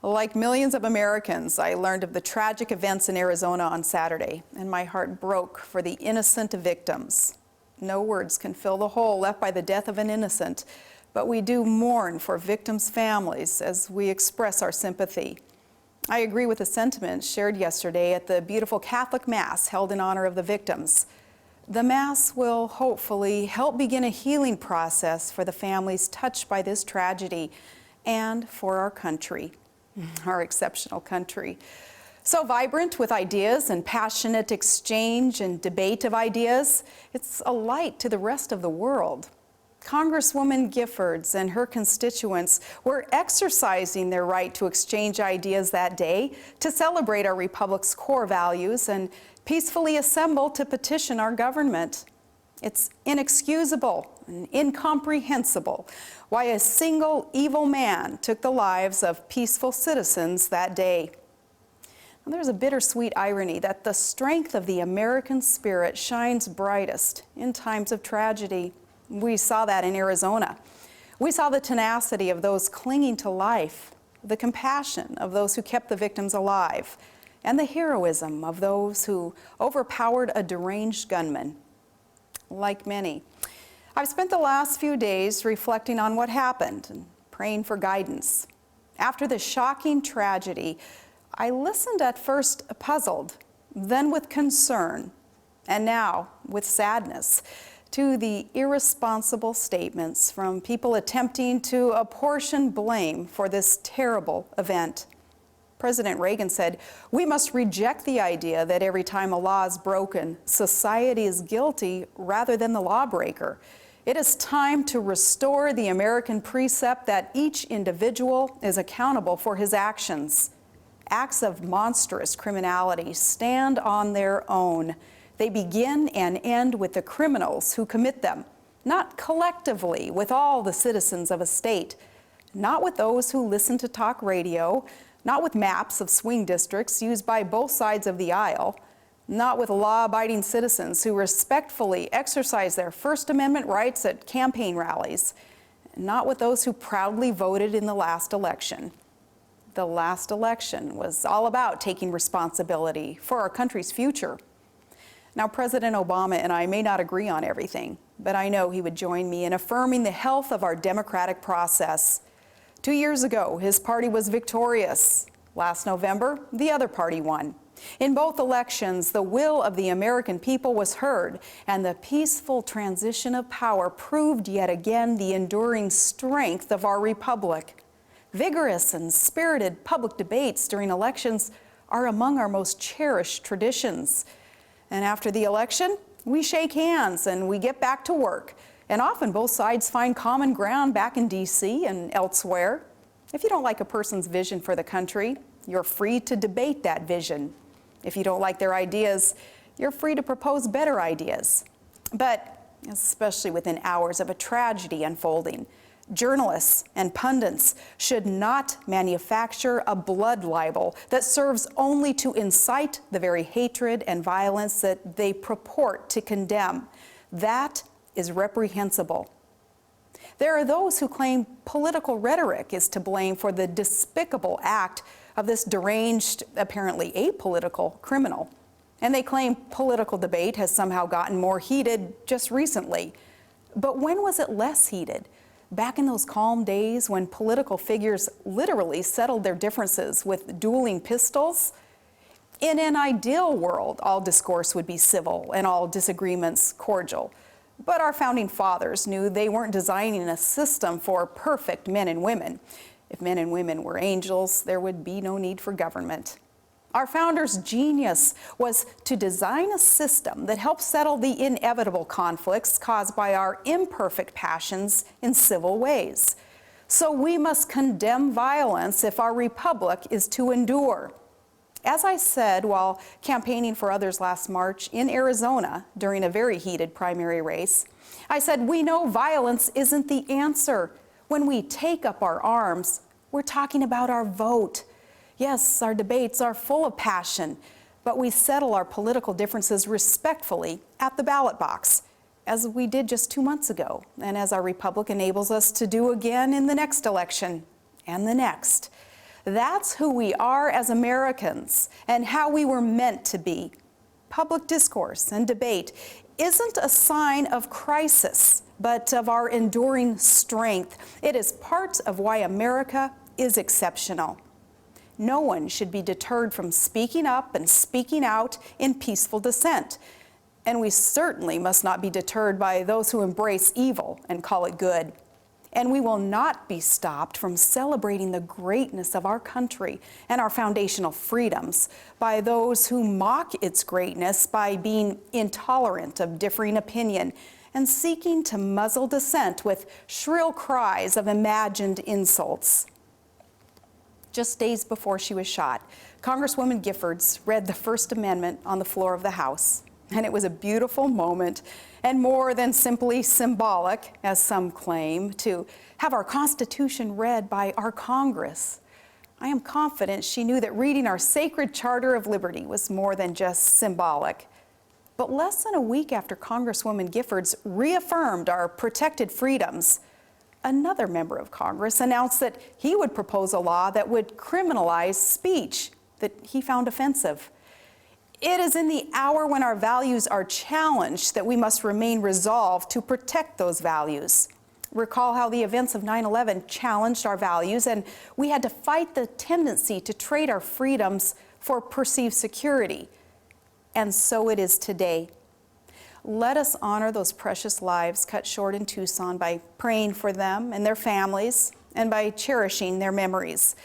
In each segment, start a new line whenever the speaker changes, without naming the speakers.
Like millions of Americans, I learned of the tragic events in Arizona on Saturday, and my heart broke for the innocent victims. No words can fill the hole left by the death of an innocent, but we do mourn for victims' families as we express our sympathy. I agree with the sentiments shared yesterday at the beautiful Catholic Mass held in honor of the victims. The Mass will hopefully help begin a healing process for the families touched by this tragedy and for our country. Our exceptional country. So vibrant with ideas and passionate exchange and debate of ideas, it's a light to the rest of the world. Congresswoman Giffords and her constituents were exercising their right to exchange ideas that day to celebrate our republic's core values and peacefully assemble to petition our government. It's inexcusable and incomprehensible why a single evil man took the lives of peaceful citizens that day. And there's a bittersweet irony that the strength of the American spirit shines brightest in times of tragedy. We saw that in Arizona. We saw the tenacity of those clinging to life, the compassion of those who kept the victims alive, and the heroism of those who overpowered a deranged gunman. Like many, I've spent the last few days reflecting on what happened and praying for guidance. After the shocking tragedy, I listened at first puzzled, then with concern, and now with sadness to the irresponsible statements from people attempting to apportion blame for this terrible event. President Reagan said, "We must reject the idea that every time a law is broken, society is guilty rather than the lawbreaker. It is time to restore the American precept that each individual is accountable for his actions. Acts of monstrous criminality stand on their own. They begin and end with the criminals who commit them, not collectively with all the citizens of a state, not with those who listen to talk radio, not with maps of swing districts used by both sides of the aisle, not with law-abiding citizens who respectfully exercise their First Amendment rights at campaign rallies, not with those who proudly voted in the last election. The last election was all about taking responsibility for our country's future." Now, President Obama and I may not agree on everything, but I know he would join me in affirming the health of our democratic process. 2 years ago, his party was victorious. Last November, the other party won. In both elections, the will of the American people was heard, and the peaceful transition of power proved yet again the enduring strength of our republic. Vigorous and spirited public debates during elections are among our most cherished traditions. And after the election, we shake hands and we get back to work. And often both sides find common ground back in D.C. and elsewhere. If you don't like a person's vision for the country, you're free to debate that vision. If you don't like their ideas, you're free to propose better ideas. But especially within hours of a tragedy unfolding, journalists and pundits should not manufacture a blood libel that serves only to incite the very hatred and violence that they purport to condemn. That is reprehensible. There are those who claim political rhetoric is to blame for the despicable act of this deranged, apparently apolitical criminal. And they claim political debate has somehow gotten more heated just recently. But when was it less heated? Back in those calm days when political figures literally settled their differences with dueling pistols? In an ideal world, all discourse would be civil and all disagreements cordial. But our founding fathers knew they weren't designing a system for perfect men and women. If men and women were angels, there would be no need for government. Our founders' genius was to design a system that helps settle the inevitable conflicts caused by our imperfect passions in civil ways. So we must condemn violence if our republic is to endure. As I said while campaigning for others last March in Arizona during a very heated primary race, I said we know violence isn't the answer. When we take up our arms, we're talking about our vote. Yes, our debates are full of passion, but we settle our political differences respectfully at the ballot box, as we did just 2 months ago, and as our republic enables us to do again in the next election and the next. That's who we are as Americans and how we were meant to be. Public discourse and debate isn't a sign of crisis, but of our enduring strength. It is part of why America is exceptional. No one should be deterred from speaking up and speaking out in peaceful dissent. And we certainly must not be deterred by those who embrace evil and call it good. And we will not be stopped from celebrating the greatness of our country and our foundational freedoms by those who mock its greatness by being intolerant of differing opinion and seeking to muzzle dissent with shrill cries of imagined insults. Just days before she was shot, Congresswoman Giffords read the First Amendment on the floor of the House. And it was a beautiful moment, and more than simply symbolic, as some claim, to have our Constitution read by our Congress. I am confident she knew that reading our sacred Charter of Liberty was more than just symbolic. But less than a week after Congresswoman Giffords reaffirmed our protected freedoms, another member of Congress announced that he would propose a law that would criminalize speech that he found offensive. It is in the hour when our values are challenged that we must remain resolved to protect those values. Recall how the events of 9/11 challenged our values, and we had to fight the tendency to trade our freedoms for perceived security. And so it is today. Let us honor those precious lives cut short in Tucson by praying for them and their families and by cherishing their memories.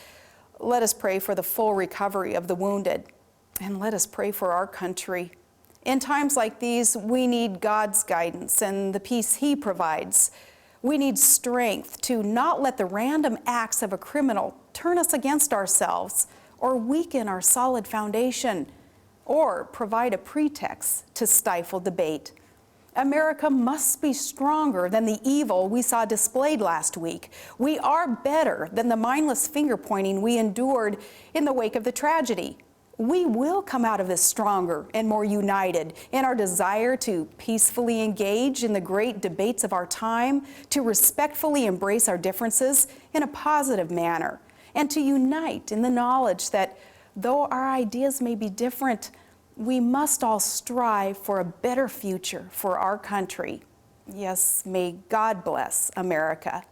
Let us pray for the full recovery of the wounded, and let us pray for our country. In times like these, we need God's guidance and the peace He provides. We need strength to not let the random acts of a criminal turn us against ourselves or weaken our solid foundation, or provide a pretext to stifle debate. America must be stronger than the evil we saw displayed last week. We are better than the mindless finger-pointing we endured in the wake of the tragedy. We will come out of this stronger and more united in our desire to peacefully engage in the great debates of our time, to respectfully embrace our differences in a positive manner, and to unite in the knowledge that though our ideas may be different, we must all strive for a better future for our country. Yes, may God bless America.